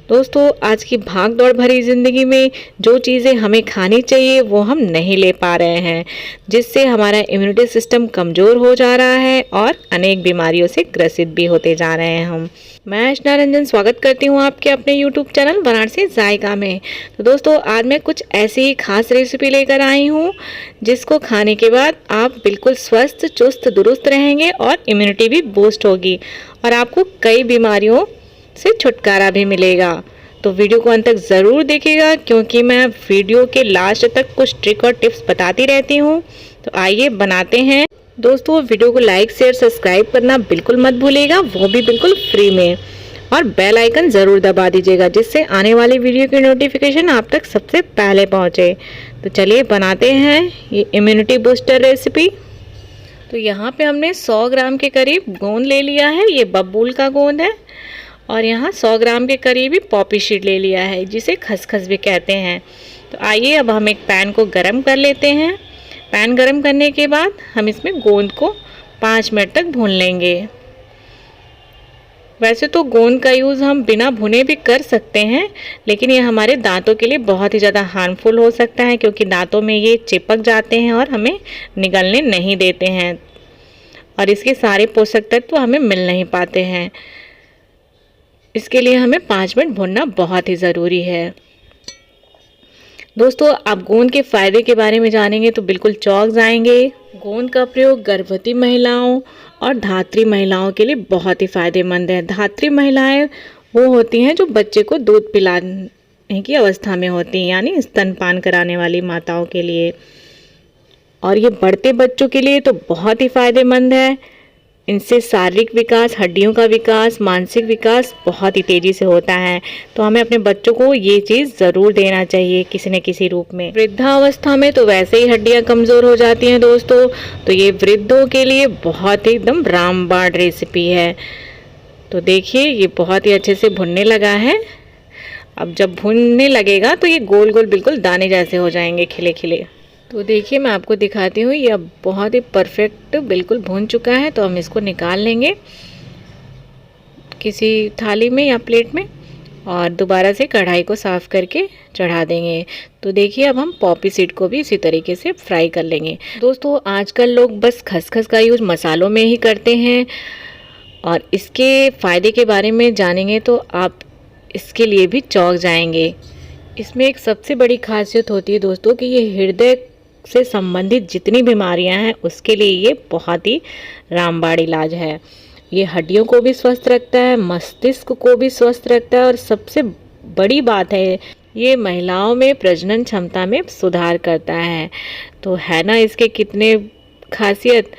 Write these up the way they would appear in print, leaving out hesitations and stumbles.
दोस्तों, आज की भाग दौड़ भरी ज़िंदगी में जो चीज़ें हमें खानी चाहिए वो हम नहीं ले पा रहे हैं, जिससे हमारा इम्यूनिटी सिस्टम कमज़ोर हो जा रहा है और अनेक बीमारियों से ग्रसित भी होते जा रहे हैं हम। मैं अर्चना रंजन स्वागत करती हूँ आपके अपने यूट्यूब चैनल वाराणसी जायका में। तो दोस्तों, आज मैं कुछ ऐसी ही खास रेसिपी लेकर आई हूँ जिसको खाने के बाद आप बिल्कुल स्वस्थ, चुस्त दुरुस्त रहेंगे और इम्यूनिटी भी बूस्ट होगी और आपको कई बीमारियों से छुटकारा भी मिलेगा। तो वीडियो को अंत तक ज़रूर देखिएगा क्योंकि मैं वीडियो के लास्ट तक कुछ ट्रिक और टिप्स बताती रहती हूँ। तो आइए बनाते हैं। दोस्तों, वीडियो को लाइक शेयर सब्सक्राइब करना बिल्कुल मत भूलिएगा, वो भी बिल्कुल फ्री में, और बेल आइकन ज़रूर दबा दीजिएगा जिससे आने वाली वीडियो की नोटिफिकेशन आप तक सबसे पहले पहुँचे। तो चलिए बनाते हैं ये इम्यूनिटी बूस्टर रेसिपी। तो यहाँ पे हमने 100 ग्राम के करीब गोंद ले लिया है, ये बबूल का गोंद है। और यहाँ 100 ग्राम के करीब ही पॉपी सीड ले लिया है, जिसे खसखस भी कहते हैं। तो आइए अब हम एक पैन को गरम कर लेते हैं। पैन गरम करने के बाद हम इसमें गोंद को 5 मिनट तक भून लेंगे। वैसे तो गोंद का यूज़ हम बिना भुने भी कर सकते हैं, लेकिन ये हमारे दांतों के लिए बहुत ही ज़्यादा हार्मफुल हो सकता है क्योंकि दांतों में ये चिपक जाते हैं और हमें निगलने नहीं देते हैं और इसके सारे पोषक तत्व हमें मिल नहीं पाते हैं। इसके लिए हमें 5 मिनट भूनना बहुत ही ज़रूरी है। दोस्तों, आप गोंद के फ़ायदे के बारे में जानेंगे तो बिल्कुल चौंक जाएंगे। गोंद का प्रयोग गर्भवती महिलाओं और धात्री महिलाओं के लिए बहुत ही फ़ायदेमंद है। धात्री महिलाएं वो होती हैं जो बच्चे को दूध पिलाने की अवस्था में होती हैं, यानी स्तनपान कराने वाली माताओं के लिए। और ये बढ़ते बच्चों के लिए तो बहुत ही फ़ायदेमंद है। इनसे शारीरिक विकास, हड्डियों का विकास, मानसिक विकास बहुत ही तेज़ी से होता है। तो हमें अपने बच्चों को ये चीज़ ज़रूर देना चाहिए किसी न किसी रूप में। वृद्धावस्था में तो वैसे ही हड्डियां कमज़ोर हो जाती हैं दोस्तों, तो ये वृद्धों के लिए बहुत ही एकदम रामबाण रेसिपी है। तो देखिए, ये बहुत ही अच्छे से भुनने लगा है। अब जब भुनने लगेगा तो ये गोल गोल बिल्कुल दाने जैसे हो जाएंगे, खिले खिले। तो देखिए, मैं आपको दिखाती हूँ, ये अब बहुत ही परफेक्ट बिल्कुल भून चुका है। तो हम इसको निकाल लेंगे किसी थाली में या प्लेट में और दोबारा से कढ़ाई को साफ़ करके चढ़ा देंगे। तो देखिए, अब हम पॉपी सीड को भी इसी तरीके से फ्राई कर लेंगे। दोस्तों, आजकल लोग बस खसखस का यूज़ मसालों में ही करते हैं और इसके फ़ायदे के बारे में जानेंगे तो आप इसके लिए भी चौंक जाएंगे। इसमें एक सबसे बड़ी खासियत होती है दोस्तों कि ये हृदय से संबंधित जितनी बीमारियां हैं उसके लिए ये बहुत ही रामबाण इलाज है। ये हड्डियों को भी स्वस्थ रखता है, मस्तिष्क को भी स्वस्थ रखता है और सबसे बड़ी बात है, ये महिलाओं में प्रजनन क्षमता में सुधार करता है। तो है ना इसके कितने खासियत।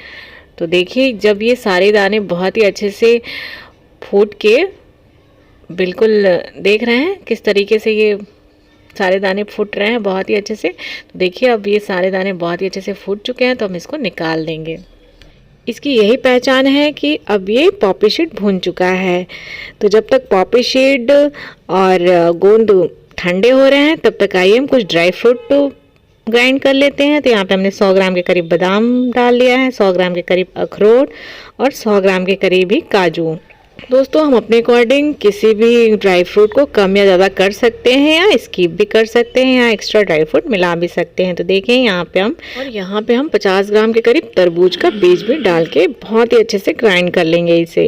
तो देखिए, जब ये सारे दाने बहुत ही अच्छे से फूट के बिल्कुल देख रहे हैं किस तरीके से ये सारे दाने फूट रहे हैं बहुत ही अच्छे से। तो देखिए, अब ये सारे दाने बहुत ही अच्छे से फूट चुके हैं, तो हम इसको निकाल देंगे। इसकी यही पहचान है कि अब ये पॉपी सीड भून चुका है। तो जब तक पॉपी सीड और गोंद ठंडे हो रहे हैं तब तक आइए हम कुछ ड्राई फ्रूट ग्राइंड कर लेते हैं। तो यहाँ पे हमने 100 ग्राम के करीब बादाम डाल लिया है, 100 ग्राम के करीब अखरोट और 100 ग्राम के करीब ही काजू। दोस्तों, हम अपने अकॉर्डिंग किसी भी ड्राई फ्रूट को कम या ज़्यादा कर सकते हैं या स्किप भी कर सकते हैं या एक्स्ट्रा ड्राई फ्रूट मिला भी सकते हैं। तो देखें, यहाँ पे हम 50 ग्राम के करीब तरबूज का बीज भी डाल के बहुत ही अच्छे से ग्राइंड कर लेंगे इसे,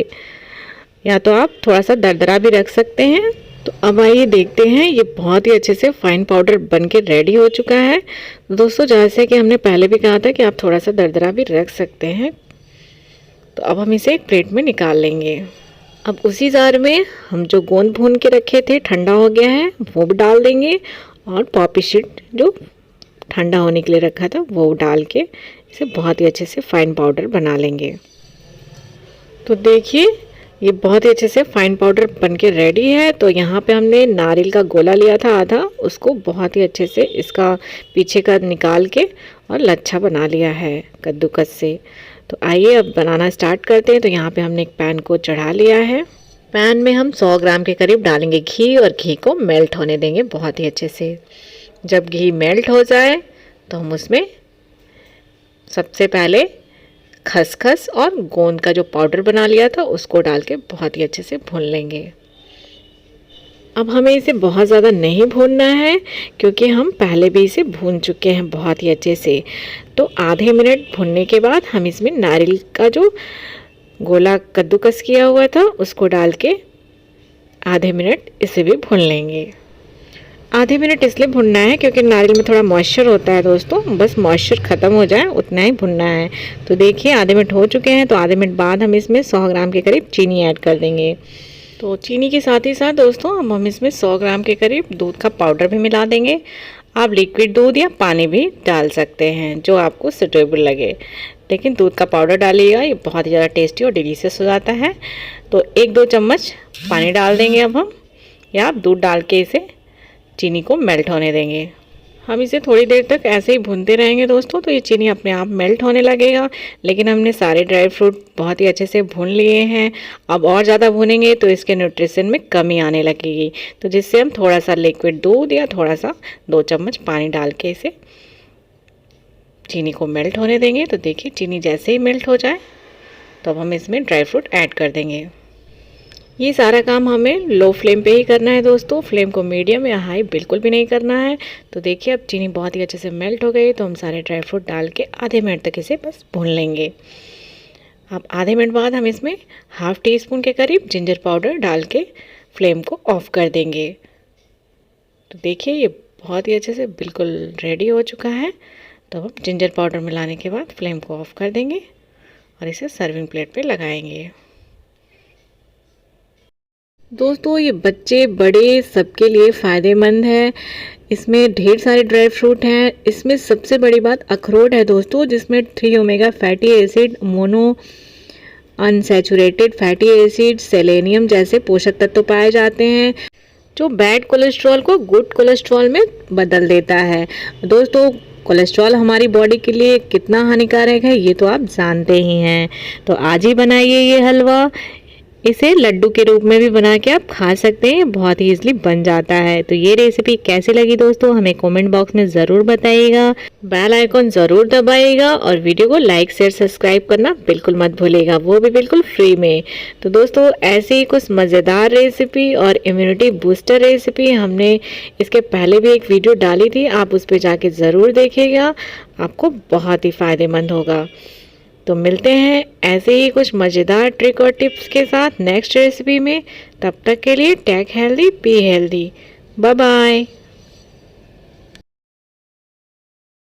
या तो आप थोड़ा सा दरदरा भी रख सकते हैं। तो अब आइए देखते हैं, ये बहुत ही अच्छे से फाइन पाउडर बन के रेडी हो चुका है। दोस्तों, जैसे कि हमने पहले भी कहा था कि आप थोड़ा सा दरदरा भी रख सकते हैं। तो अब हम इसे एक प्लेट में निकाल लेंगे। अब उसी जार में हम जो गोंद भून के रखे थे, ठंडा हो गया है, वो भी डाल देंगे और पॉपी सीड जो ठंडा होने के लिए रखा था वो डाल के इसे बहुत ही अच्छे से फाइन पाउडर बना लेंगे। तो देखिए, ये बहुत ही अच्छे से फाइन पाउडर बन के रेडी है। तो यहाँ पे हमने नारियल का गोला लिया था आधा, उसको बहुत ही अच्छे से इसका पीछे का निकाल के और लच्छा बना लिया है कद्दूकस से। तो आइए अब बनाना स्टार्ट करते हैं। तो यहाँ पे हमने एक पैन को चढ़ा लिया है। पैन में हम 100 ग्राम के करीब डालेंगे घी और घी को मेल्ट होने देंगे बहुत ही अच्छे से। जब घी मेल्ट हो जाए तो हम उसमें सबसे पहले खसखस और गोंद का जो पाउडर बना लिया था उसको डाल के बहुत ही अच्छे से भून लेंगे। अब हमें इसे बहुत ज़्यादा नहीं भूनना है क्योंकि हम पहले भी इसे भून चुके हैं बहुत ही अच्छे से। तो आधे मिनट भूनने के बाद हम इसमें नारियल का जो गोला कद्दूकस किया हुआ था उसको डाल के आधे मिनट इसे भी भून लेंगे। आधे मिनट इसलिए भुनना है क्योंकि नारियल में थोड़ा मॉइस्चर होता है दोस्तों, बस मॉइस्चर ख़त्म हो जाए उतना ही भुनना है। तो देखिए आधे मिनट हो चुके हैं, तो आधे मिनट बाद हम इसमें 100 ग्राम के करीब चीनी ऐड कर देंगे। तो चीनी के साथ ही साथ दोस्तों अब हम इसमें 100 ग्राम के करीब दूध का पाउडर भी मिला देंगे। आप लिक्विड दूध या पानी भी डाल सकते हैं जो आपको सुटेबल लगे, लेकिन दूध का पाउडर डालिएगा, ये बहुत ही ज़्यादा टेस्टी और डिलीशियस हो जाता है। तो 1-2 चम्मच पानी डाल देंगे अब हम, या आप दूध डाल के इसे चीनी को मेल्ट होने देंगे। हम इसे थोड़ी देर तक ऐसे ही भूनते रहेंगे दोस्तों, तो ये चीनी अपने आप मेल्ट होने लगेगा। लेकिन हमने सारे ड्राई फ्रूट बहुत ही अच्छे से भून लिए हैं। अब और ज़्यादा भूनेंगे तो इसके न्यूट्रिशन में कमी आने लगेगी, तो जिससे हम थोड़ा सा लिक्विड दूध या थोड़ा सा 2 चम्मच पानी डाल के इसे चीनी को मेल्ट होने देंगे। तो देखिए चीनी जैसे ही मेल्ट हो जाए तो अब हम इसमें ड्राई फ्रूट ऐड कर देंगे। ये सारा काम हमें लो फ्लेम पे ही करना है दोस्तों, फ्लेम को मीडियम या हाई बिल्कुल भी नहीं करना है। तो देखिए अब चीनी बहुत ही अच्छे से मेल्ट हो गई, तो हम सारे ड्राई फ्रूट डाल के आधे मिनट तक इसे बस भून लेंगे। अब आधे मिनट बाद हम इसमें ½ टी स्पून के करीब जिंजर पाउडर डाल के फ्लेम को ऑफ़ कर देंगे। तो देखिए ये बहुत ही अच्छे से बिल्कुल रेडी हो चुका है। तो हम जिंजर पाउडर मिलाने के बाद फ्लेम को ऑफ़ कर देंगे और इसे सर्विंग प्लेट पे लगाएंगे। दोस्तों ये बच्चे बड़े सबके लिए फ़ायदेमंद है। इसमें ढेर सारे ड्राई फ्रूट हैं। इसमें सबसे बड़ी बात अखरोट है दोस्तों, जिसमें 3 omega fatty acid, mono unsaturated fatty acid, selenium जैसे पोषक तत्व पाए जाते हैं जो बैड कोलेस्ट्रॉल को गुड कोलेस्ट्रॉल में बदल देता है। दोस्तों कोलेस्ट्रॉल हमारी बॉडी के लिए कितना हानिकारक है ये तो आप जानते ही हैं। तो आज ही बनाइए ये हलवा। इसे लड्डू के रूप में भी बना के आप खा सकते हैं, बहुत ही इजीली बन जाता है। तो ये रेसिपी कैसी लगी दोस्तों हमें कमेंट बॉक्स में ज़रूर बताइएगा। बेल आइकॉन ज़रूर दबाइएगा और वीडियो को लाइक शेयर सब्सक्राइब करना बिल्कुल मत भूलिएगा, वो भी बिल्कुल फ्री में। तो दोस्तों ऐसे ही कुछ मज़ेदार रेसिपी और इम्यूनिटी बूस्टर रेसिपी हमने इसके पहले भी एक वीडियो डाली थी, आप उस पर जाके ज़रूर देखिएगा, आपको बहुत ही फ़ायदेमंद होगा। तो मिलते हैं ऐसे ही कुछ मज़ेदार ट्रिक और टिप्स के साथ नेक्स्ट रेसिपी में। तब तक के लिए take healthy, be healthy, bye bye.